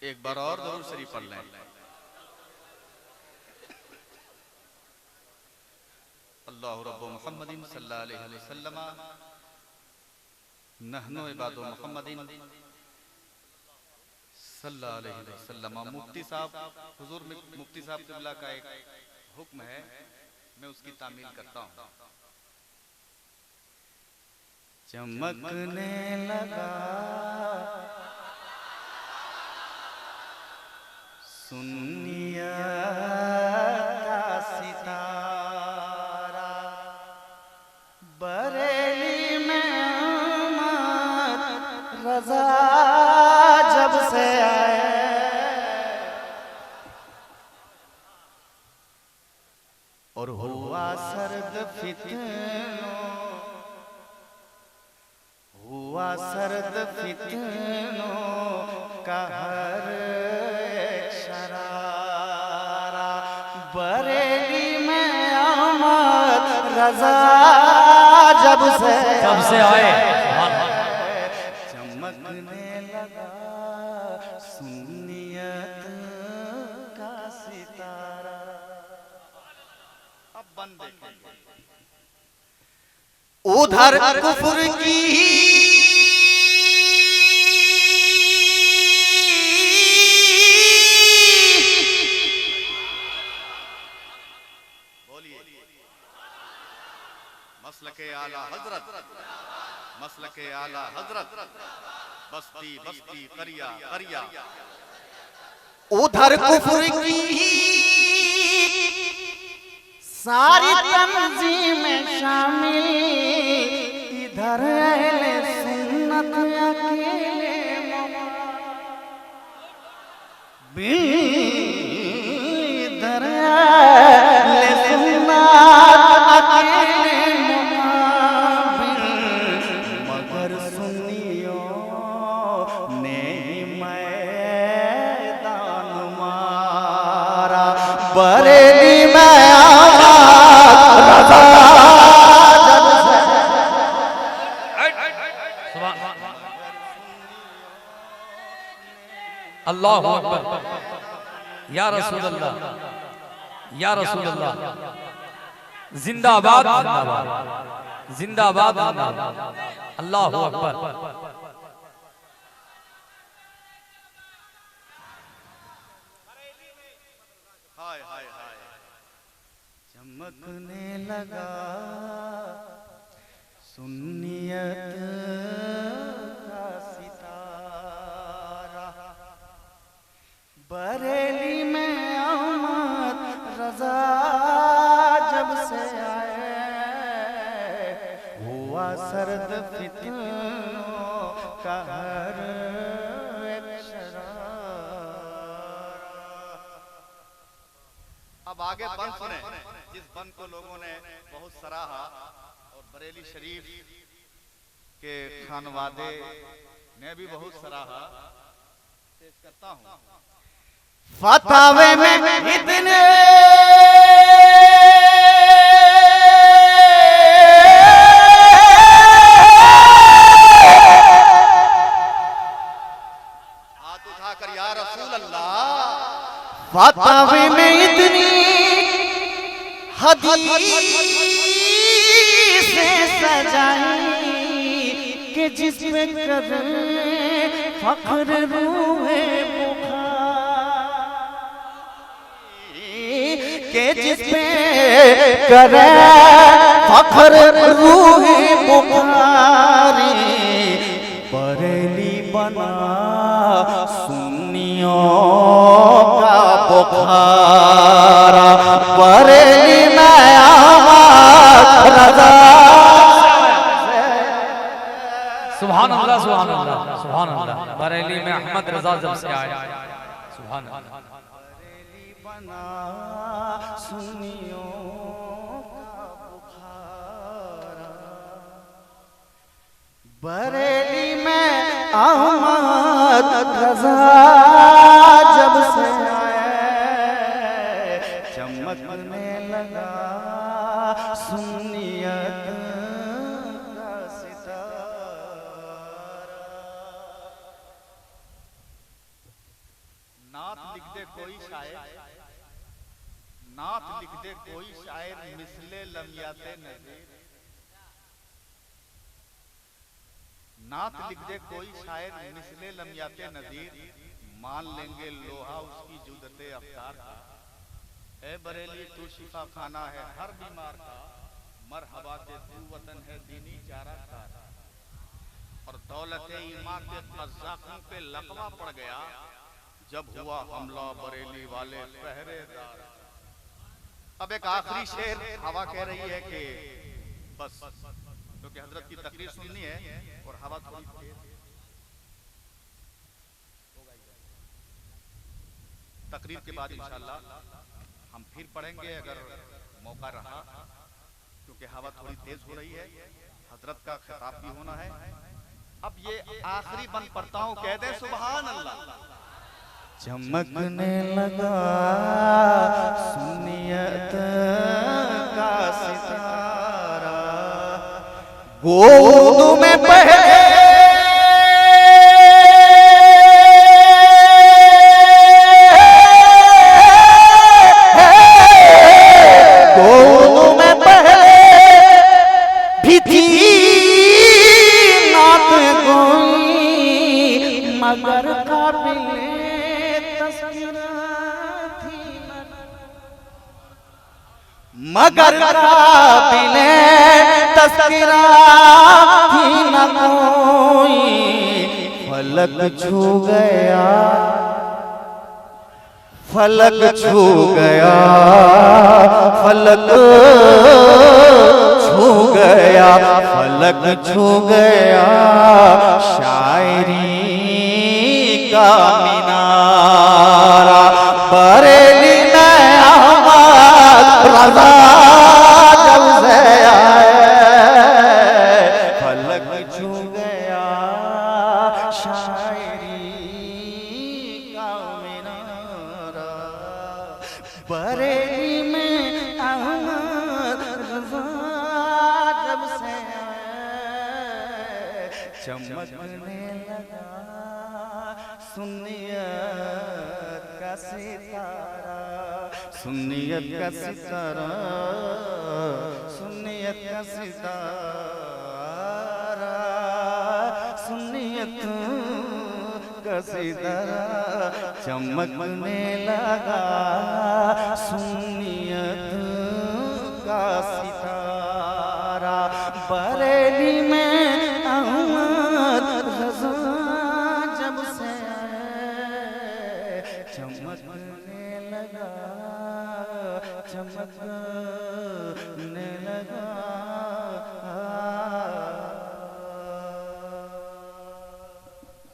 एक बार और जरूर शरीफ पढ़ लें। अल्लाहु रब्बु मुहम्मदिन सल्लल्लाहु अलैहि वसल्लम नहनु इबादु मुहम्मदिन सल्लल्लाहु अलैहि वसल्लम। मुफ्ती साहब, हुजूर मुफ्ती साहब क़िबला का एक हुक्म है, मैं उसकी तामील करता हूँ। चमकने लगा सुन्नियत का सितारा, बरेली में अहमद रज़ा जब से आए, और हुआ सर्द फितनों, हुआ सर्द फितनों का हर एक शरारा, बरेली में अहमद रज़ा जब से आए, चमकने लगा सुन्नियत का सितारा। अब बंद देखेंगे उधर कुफ्र की मसलके आला हजरत, मसलके आला हजरत, बस्ती बस्ती करिया करिया, उधर कुफ्र की सारी तंजीमें शामिल, इधर अहले सुन्नत अकेले इधर अहले सुन्नत अकेले मगर सुन्नियों ने मैदान मारा, बरेली में अल्लाहु अकबर, या रसूल अल्लाह, या रसूल अल्लाह, जिंदाबाद जिंदाबाद जिंदाबाद जिंदाबाद, अल्लाहु अकबर। हाय हाय हाय, चमकने लगा सुन्नियत का सितारा, बरेली में अहमद रज़ा जब से आए, हुआ सर्द फितनों का हर एक शरारा। अब आगे बंद सुने, जिस बंद को लोगों ने बहुत सराहा और बरेली शरीफ के खानवादे ने भी बहुत सराहा, पेश करता हूँ। फतावे में इतने हाथ उठाकर या रसूल अल्लाह, फतावे में इतनी हदीसें सजाई कि जिसमें कदर फख्र रूहे के जिसपे करे फख्र रूहे बुखारी, बरेली बना सुन्नियों का बुखारा, बरेली में अहमद रज़ा। सुभान अल्लाह सुभान अल्लाह सुभान अल्लाह, बरेली में अहमद रज़ा जब से आए, सुभान अल्लाह। सुन्नियों का बुखारा, बरेली में अहमद रज़ा जब से आए, चमकने लगा सुन्नियत का सितारा। नात लिख दे कोई शायर, नात लिख दे कोई शायर मिसले लमियाते नज़ीर। नात लिख दे कोई शायर मिसले लमियाते नज़ीर, मान लेंगे लोहा उसकी जुदते अफ्तार का। ए बरेली तू शिफा खाना है हर बीमार का, मरहबा के तू वतन है दीनी चारा का। और दौलते ईमा के कज़ाकों पे लकवा पड़ गया, जब हुआ हमला बरेली वाले पहरेदार। अब एक आखिरी शेर हवा कह रही है कि बस, क्योंकि हजरत की तकरीर सुननी है और हवा थोड़ी तेज। तकरीर के बाद इंशाअल्लाह हम फिर पढ़ेंगे अगर मौका रहा, क्योंकि हवा थोड़ी तेज हो रही है, हजरत का खिताब भी होना है। अब ये आखिरी बंद पढ़ता हूँ, कह दे सुभान अल्लाह। चमकने लगा सुन्नियत का सितारा, गोद में पहले मगर काबिले तस्कीरा थी न, मगर काबिले तस्कीरा थी न कोई। फलक छू गया, फलक छू गया, फलक छू गया, फलक छू गया शायरी का मीनारा। बरेली में अहमद रज़ा जब से आए, फलक छू गया शायरी का मीनारा। बरेली में अहमद रज़ा जब से आए, चमकने लगा सुन्नियत का सितारा, सुन्नियत का सितारा, सुन्नियत का सितारा, सुन्नियत का सितारा चमकने लगा, सुन्नियत का सितारा। बरेली में अहमद रज़ा जब से चमकने लगा, चमकने लगा।